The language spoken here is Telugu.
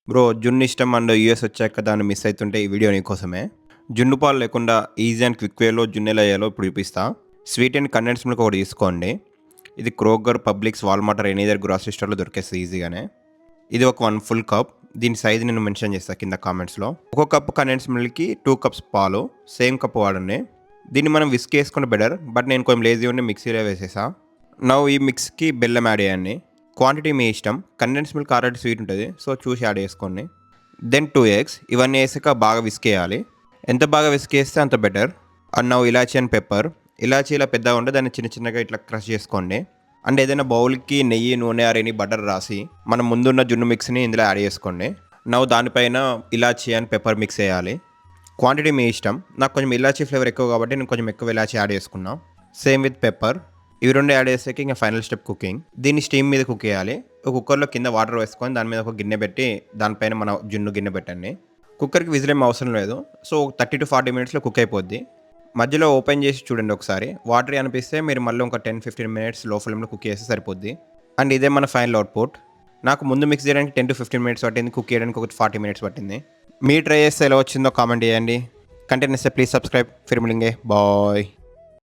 బ్రో జున్ను ఇష్టం అండ్ యూఎస్ వచ్చాక దాన్ని మిస్ అయితుంటే ఈ వీడియో నీకోసమే. జున్ను పాలు లేకుండా ఈజీ అండ్ క్విక్ వేలో జున్ను ఎలా చేయాలో ఇప్పుడు చూపిస్తా. స్వీట్ అండ్ కండెన్స్ మిల్క్ ఒకటి తీసుకోండి. ఇది క్రోగర్, పబ్లిక్స్, వాల్మార్ట్ ఎనీ దగ్గర గ్రాసరీ స్టోర్‌లో దొరికేస్తది ఈజీగానే. ఇది ఒక 1 ఫుల్ కప్. దీని సైజ్ నేను మెన్షన్ చేస్తా కింద కామెంట్స్‌లో. ఒక కప్ కండెన్స్ మిల్క్‌కి 2 కప్స్ పాలు సేమ్ కప్ వాడండి. దీన్ని మనం విస్క్ చేసుకుంటే బెటర్. బట్ నేను కొంచెం లేజీ ఉండి మిక్సీలో వేసేసా. నౌ ఈ మిక్స్‌కి బెల్లం యాడ్ చేయండి. క్వాంటిటీ మీ ఇష్టం. కండెన్స్ మిల్క్ ఆల్రెడీ స్వీట్ ఉంటుంది. సో చూసి యాడ్ చేసుకోండి. దెన్ 2 ఎగ్స్ ఇవన్నీ వేసాక బాగా విస్క్ చేయాలి. ఎంత బాగా విస్క్ చేస్తే అంత better. And now elaichi and pepper. ఇలాచీ ఇలా పెద్దగా ఉంటే దాన్ని చిన్న చిన్నగా ఇట్లా క్రష్ చేసుకోండి. అండ్ ఏదైనా బౌల్కి నెయ్యి, నూనె ఆర్ ఎనీ బటర్ రాసి మనం ముందున్న జున్ను మిక్స్ని ఇందులో యాడ్ చేసుకోండి. నౌ దానిపైన ఇలాచీ అండ్ పెప్పర్ మిక్స్ చేయాలి. క్వాంటిటీ మీ ఇష్టం. నాకు కొంచెం ఇలాచీ ఫ్లేవర్ ఎక్కువ కాబట్టి నేను కొంచెం ఎక్కువ ఇలాచీ యాడ్ చేసుకున్నా. Same with pepper. ఇవి రెండు యాడ్ చేసాక ఇంకా ఫైనల్ స్టెప్ కుకింగ్. దీన్ని స్టీమ్ మీద కుక్ చేయాలి. ఒక కుక్కర్లో కింద వాటర్ వేసుకొని దాని మీద ఒక గిన్నె పెట్టి దానిపైన మన జున్ను గిన్నె పెట్టండి. కుక్కర్కి విజిల్ ఏం అవసరం లేదు. సో 30 to 40 మినిట్స్లో కుక్ అయిపోద్ది. మధ్యలో ఓపెన్ చేసి చూడండి ఒకసారి. వాటర్ అనిపిస్తే మీరు మళ్ళీ ఒక 10-15 మినిట్స్ లో ఫ్లేమ్లో కుక్ చేస్తే సరిపోద్ది. అండ్ ఇదే మన ఫైనల్ అవుట్పుట్. నాకు ముందు మిక్స్ చేయడానికి 10 to 15 మినిట్స్ పట్టింది. కుక్ చేయడానికి ఒక 40 మినిట్స్ పట్టింది. మీరు ట్రై చేస్తే ఎలా వచ్చిందో కామెంట్ చేయండి. కంటెంట్ ఇస్తే ప్లీజ్ సబ్స్క్రైబ్. ఫిర్ మిలేంగే. బాయ్.